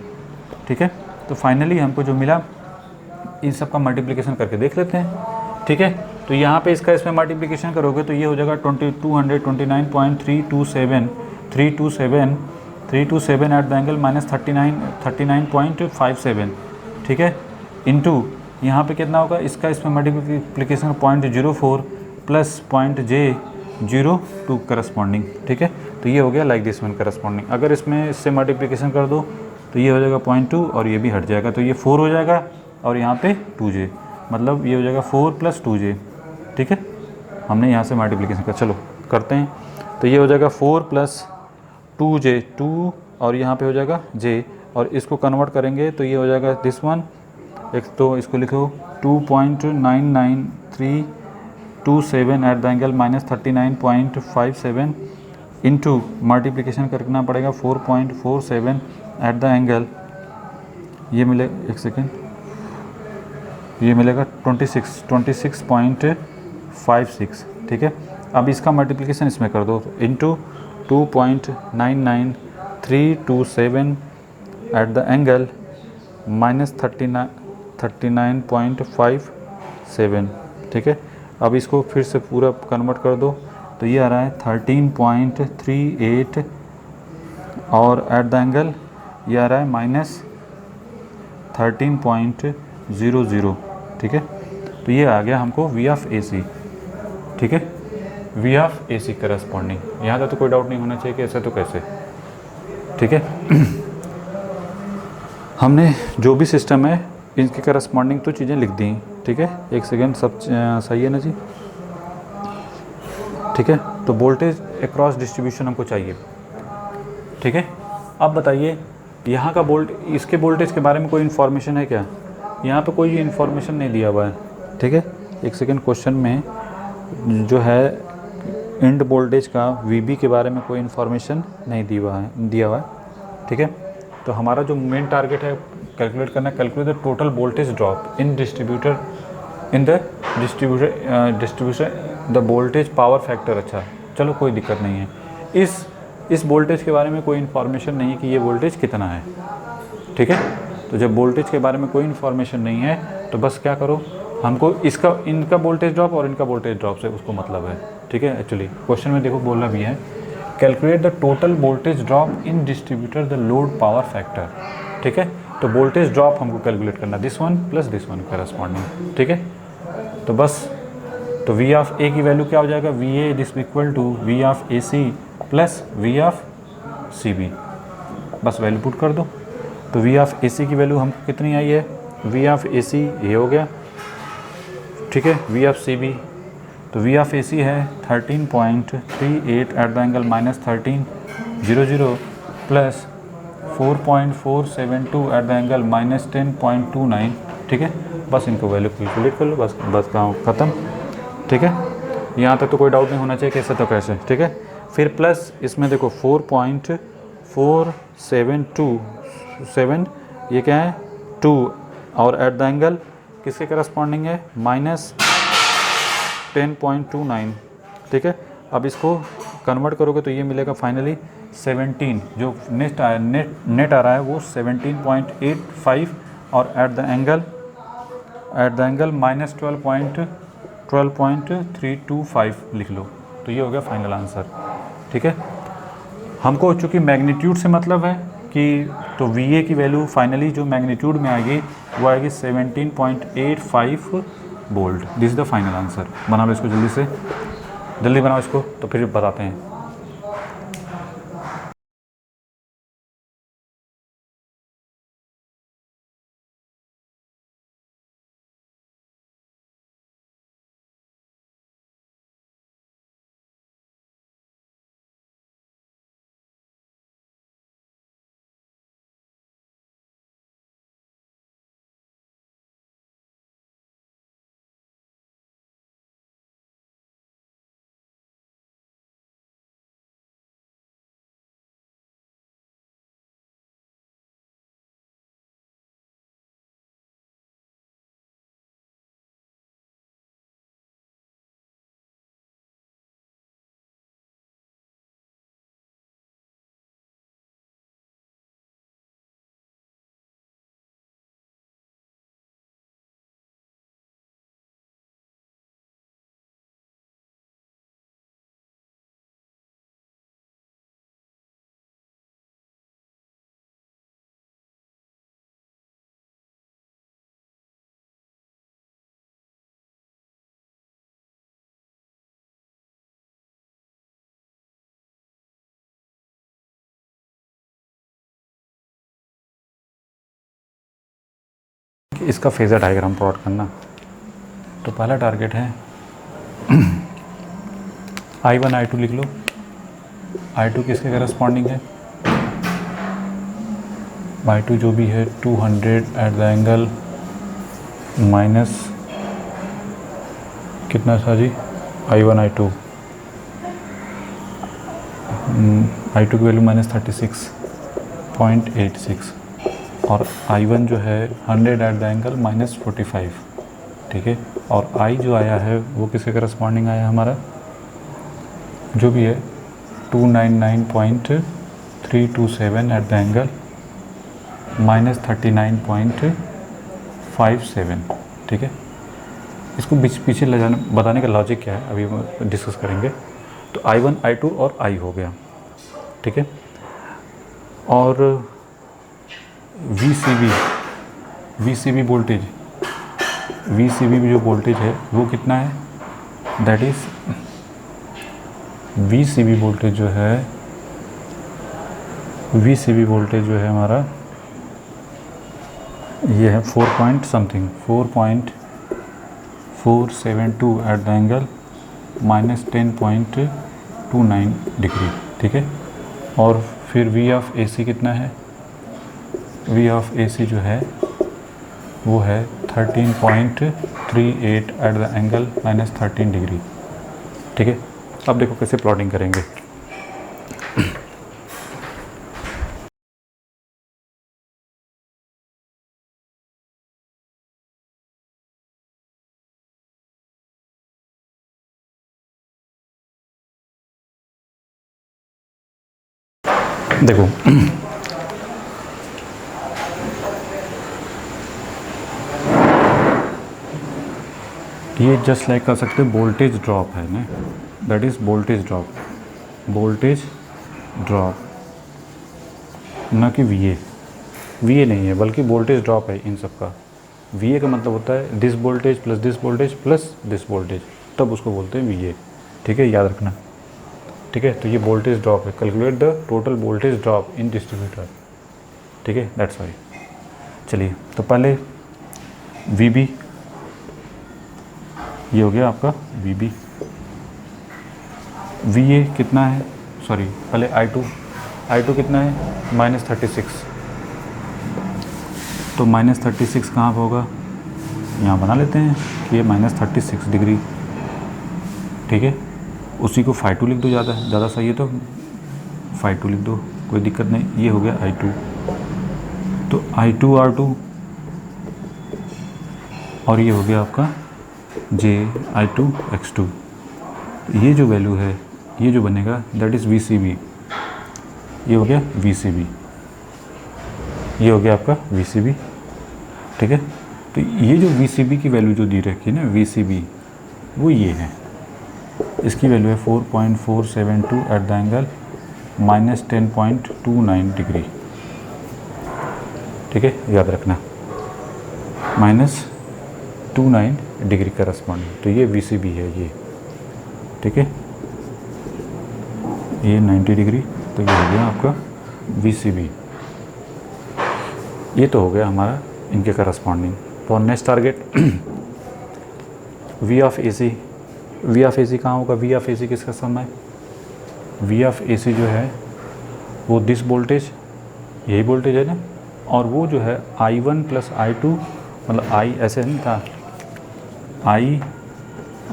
ठीक है। तो फाइनली हमको जो मिला इन सब का मल्टीप्लिकेशन करके देख लेते हैं, ठीक है। तो यहाँ पे इसका इसमें मल्टीप्लिकेशन करोगे तो ये हो जाएगा 229.327 एट द एंगल -39.57, ठीक है, इंटू यहाँ पे कितना होगा इसका इसमें मल्टीप्लिकेशन 0.04 + .J02 करस्पॉन्डिंग, ठीक है। तो ये हो गया लाइक दिस वन करस्पॉन्डिंग। अगर इसमें इससे मल्टीप्लिकेशन कर दो तो ये हो जाएगा 0.2 और ये भी हट जाएगा, तो ये 4 हो जाएगा और यहाँ पे 2J, मतलब ये हो जाएगा 4 + 2J, ठीक है। हमने यहाँ से मल्टीप्लिकेशन कर, चलो करते हैं, तो ये हो जाएगा 4 + 2J 2 और यहाँ पे हो जाएगा J, और इसको कन्वर्ट करेंगे तो ये हो जाएगा दिस वन, एक तो इसको लिखो 2.99327 eight the angle -39.57 into multiplication करना पड़ेगा 4.47 एट द एंगल, ये मिले एक सेकेंड, ये मिलेगा 26.56, ठीक है। अब इसका मल्टीप्लिकेशन इसमें कर दो इंटू 2.99327 एट द एंगल -39.57, ठीक है। अब इसको फिर से पूरा कन्वर्ट कर दो तो ये आ रहा है 13.38 और एट द एंगल ये आ रहा है -13.00, ठीक है। तो ये आ गया हमको V ऑफ AC, ठीक है, V ऑफ AC करस्पॉन्डिंग। यहाँ तक तो कोई डाउट नहीं होना चाहिए कि ऐसा तो कैसे, ठीक है। हमने जो भी सिस्टम है इनके करस्पॉन्डिंग तो चीज़ें लिख दी, ठीक है। एक सेकेंड, सब सही है ना जी, ठीक है। तो वोल्टेज अक्रॉस डिस्ट्रीब्यूशन हमको चाहिए, ठीक है। अब बताइए यहाँ का इसके वोल्टेज के बारे में कोई इन्फॉर्मेशन है क्या? यहाँ पे कोई इन्फॉर्मेशन नहीं दिया हुआ है, ठीक है। एक सेकेंड, क्वेश्चन में जो है इंड वोल्टेज का VB के बारे में कोई इन्फॉर्मेशन नहीं दिया हुआ है, ठीक है। तो हमारा जो मेन टारगेट है कैलकुलेट करना, calculate the total voltage drop in distribution the voltage power factor. अच्छा चलो, कोई दिक्कत नहीं है। इस वोल्टेज के बारे में कोई इन्फॉर्मेशन नहीं है कि ये वोल्टेज कितना है, ठीक है। तो जब वोल्टेज के बारे में कोई इन्फॉर्मेशन नहीं है तो बस क्या करो, हमको इनका वोल्टेज ड्रॉप और इनका वोल्टेज ड्रॉप से उसको मतलब है, ठीक है। एक्चुअली क्वेश्चन में देखो बोला भी है, calculate the total voltage drop in distributor the load power factor, ठीक है। तो वोल्टेज ड्रॉप हमको कैलकुलेट करना, this one plus this one corresponding, ठीक है। तो बस तो V ऑफ A की वैल्यू क्या हो जाएगा, VA this equal to V of AC plus V of CB, बस वैल्यू पुट कर दो। तो V ऑफ AC की वैल्यू हमको कितनी आई है, V ऑफ AC ये हो गया, ठीक है। V ऑफ CB, तो V ऑफ AC है 13.38 eight the angle -1300 plus 4.472 eight the angle -10.29, ठीक है। बस इनको वैल्यू कैलकुलेट कर लो, बस काम ख़त्म, ठीक है। यहाँ तक तो कोई डाउट नहीं होना चाहिए, कैसे तो कैसे, ठीक है। फिर प्लस इसमें देखो 4.4727, ये क्या है 2, और एट द एंगल किसके करस्पॉन्डिंग है, -10.29, ठीक है। अब इसको कन्वर्ट करोगे तो ये मिलेगा फाइनली 17, जो नेट आ रहा है वो 17.85, और एट द एंगल -12.325 लिख लो। तो ये हो गया फाइनल आंसर, ठीक है। हमको चूँकि मैग्नीट्यूड से मतलब है कि तो VA की वैल्यू फाइनली जो मैग्नीट्यूड में आएगी वो आएगी 17.85 volt. This is the final answer. बना लो इसको जल्दी बनाओ इसको, तो फिर बताते हैं। इसका फेजर डायग्राम प्लॉट करना। तो पहला टारगेट है I1 I2 लिख लो। I2 किसके करस्पॉन्डिंग है, I2 जो भी है 200 एट द एंगल माइनस कितना था जी, I1 I2 की वैल्यू -36.86, और I1 जो है 100 एट द एंगल -45, ठीक है। और I जो आया है वो किसके करस्पॉन्डिंग आया हमारा, जो भी है 299.327 एट द एंगल -39.57, ठीक है। इसको पीछे ले जाने बताने का लॉजिक क्या है अभी डिस्कस करेंगे। तो I1 I2 और I हो गया, ठीक है। और VCB वोल्टेज, VCB जो वोल्टेज है वो कितना है, दैट इज़ VCB वोल्टेज जो है, VCB वोल्टेज जो है हमारा ये है 4 point something 4.472 eight the angle -10.29 degree, ठीक है। और फिर वी ऑफ ए सी कितना है, वी ऑफ ए सी जो है वो है 13.38 एट द एंगल -13 डिग्री, ठीक है। अब देखो कैसे प्लॉटिंग करेंगे। देखो ये जस्ट लाइक कर सकते हो वोल्टेज ड्रॉप है ना, that is voltage drop, voltage drop, ना कि वी ए नहीं है बल्कि वोल्टेज ड्रॉप है इन सब का। वी ए का मतलब होता है this voltage plus this voltage plus this voltage, तब उसको बोलते हैं वी ए, ठीक है, याद रखना, ठीक है। तो ये वोल्टेज ड्रॉप है, calculate the total voltage drop in distributor, ठीक है, दैट्स वाई। चलिए तो पहले वी बी, ये हो गया आपका वी बी। वी ए कितना है, सॉरी पहले आई टू कितना है -36, तो -36 कहाँ पर होगा, यहाँ बना लेते हैं कि ये -36 डिग्री, ठीक है। उसी को फ़ाई2 लिख दो, ज़्यादा सही है तो फ़ाई2 लिख दो, कोई दिक्कत नहीं। ये हो गया I2, तो I2 R2 और ये हो गया आपका I2 X2। ये जो वैल्यू है, ये जो बनेगा दैट इज़ VCB, ये हो गया VCB, ये हो गया आपका VCB, ठीक है। तो ये जो VCB की वैल्यू जो दी रखी है ना VCB, वो ये है, इसकी वैल्यू है 4.472 एट द एंगल -10.29 डिग्री, ठीक है, याद रखना -29 डिग्री करस्पॉन्डिंग। तो ये VCB है ये, ठीक है, ये 90 डिग्री, तो ये हो गया आपका VCB। ये तो हो गया हमारा इनके corresponding. For next target V of AC, V of AC कहाँ होगा, V ऑफ AC किसका सम है, V ऑफ AC जो है वो दिस वोल्टेज, यही वोल्टेज है ना, और वो जो है I1 प्लस I2, मतलब I ऐसे नहीं था, I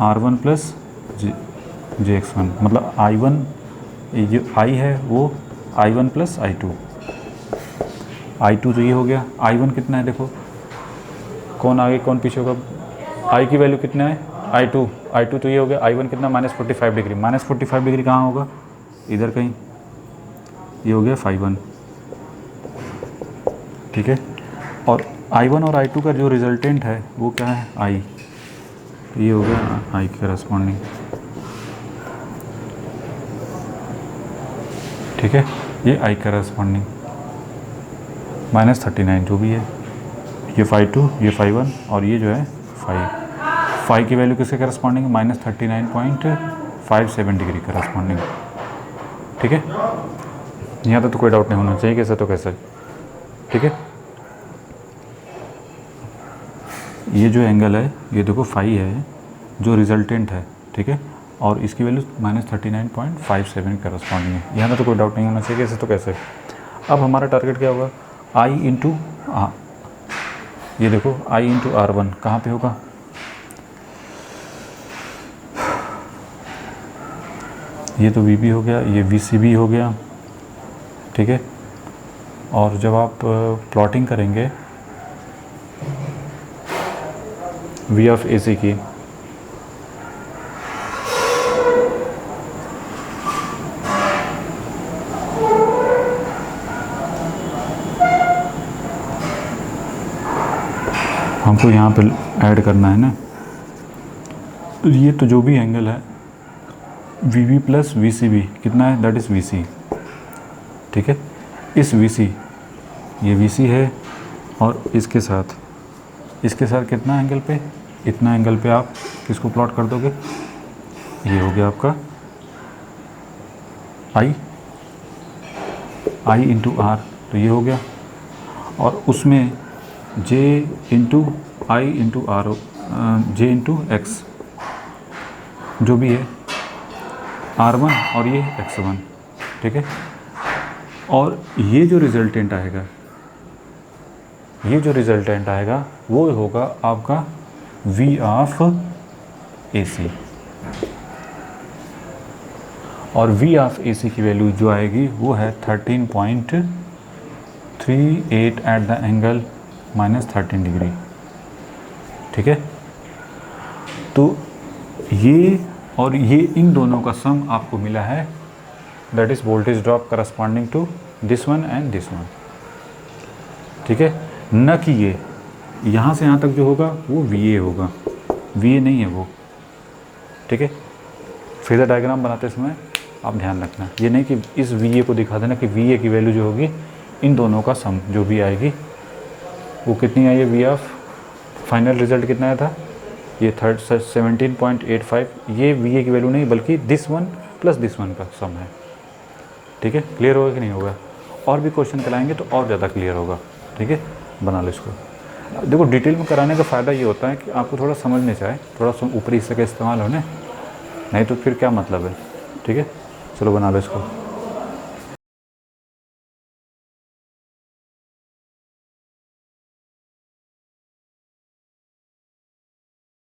R1 प्लस JX1, मतलब I1 जो I है वो I1 प्लस I2 तो ये हो गया। I1 कितना है देखो, कौन आगे कौन पीछे होगा, I की वैल्यू कितना है I2 तो ये हो गया। I1 कितना -45 डिग्री, -45 डिग्री कहाँ होगा, इधर कहीं, ये हो गया फ़ाई1, ठीक है। और I1 और I2 का जो रिजल्टेंट है वो क्या है I, तो ये हो गया I के करस्पॉन्डिंग, ठीक है, ये I करस्पॉन्डिंग -39 जो भी है, ये फ़ाई2, ये फ़ाई1 और ये जो है फ़ाई की वैल्यू किसके करस्पॉन्डिंग, -39.57 डिग्री करस्पॉन्डिंग, ठीक है। यहाँ तो कोई डाउट नहीं होना चाहिए, कैसे तो कैसे, ठीक है। ये जो एंगल है ये देखो फ़ाई है जो रिजल्टेंट है, ठीक है, और इसकी वैल्यू -39.57 करस्पॉन्डिंग है। यहाँ तो कोई डाउट नहीं होना चाहिए, कैसे तो कैसे। अब हमारा टारगेट क्या होगा, I इंटू ये देखो I इंटू R1 कहाँ पे होगा, ये तो VB हो गया, ये VCB हो गया, ठीक है। और जब आप प्लॉटिंग करेंगे V ऑफ AC की, हमको यहाँ पे ऐड करना है ना, तो ये तो जो भी एंगल है VB प्लस VCB कितना है, दैट इज़ VC, ठीक है। इस VC, ये VC है और इसके साथ कितना एंगल पे, इतना एंगल पे आप किसको प्लॉट कर दोगे, ये हो गया आपका I इंटू R, तो ये हो गया। और उसमें J into I into R J into X जो भी है R1 और ये X1, ठीक है। और ये जो रिजल्टेंट आएगा, ये जो रिजल्टेंट आएगा वो होगा आपका V ऑफ AC, और V ऑफ AC की वैल्यू जो आएगी वो है 13.38 एट द एंगल -13 डिग्री, ठीक है। तो ये और ये इन दोनों का सम आपको मिला है, that is voltage drop corresponding to this one and this one, ठीक है। न कि ये यहाँ से यहाँ तक जो होगा वो VA होगा, VA नहीं है वो, ठीक है। फेजर डायग्राम बनाते समय आप ध्यान रखना, ये नहीं कि इस VA को दिखा देना कि VA की वैल्यू जो होगी इन दोनों का सम जो भी आएगी वो कितनी आई है, V ऑफ फाइनल रिजल्ट कितना आया था, ये 17.85, ये VA की वैल्यू नहीं बल्कि this one plus this one का सम है, ठीक है। क्लियर होगा कि नहीं होगा? और भी क्वेश्चन कराएंगे तो और ज़्यादा क्लियर होगा, ठीक है। बना लो इसको। देखो डिटेल में कराने का फ़ायदा ये होता है कि आपको थोड़ा समझने चाहे, थोड़ा ऊपरी हिस्से का इस्तेमाल होने, नहीं तो फिर क्या मतलब है, ठीक है। चलो बना लो इसको।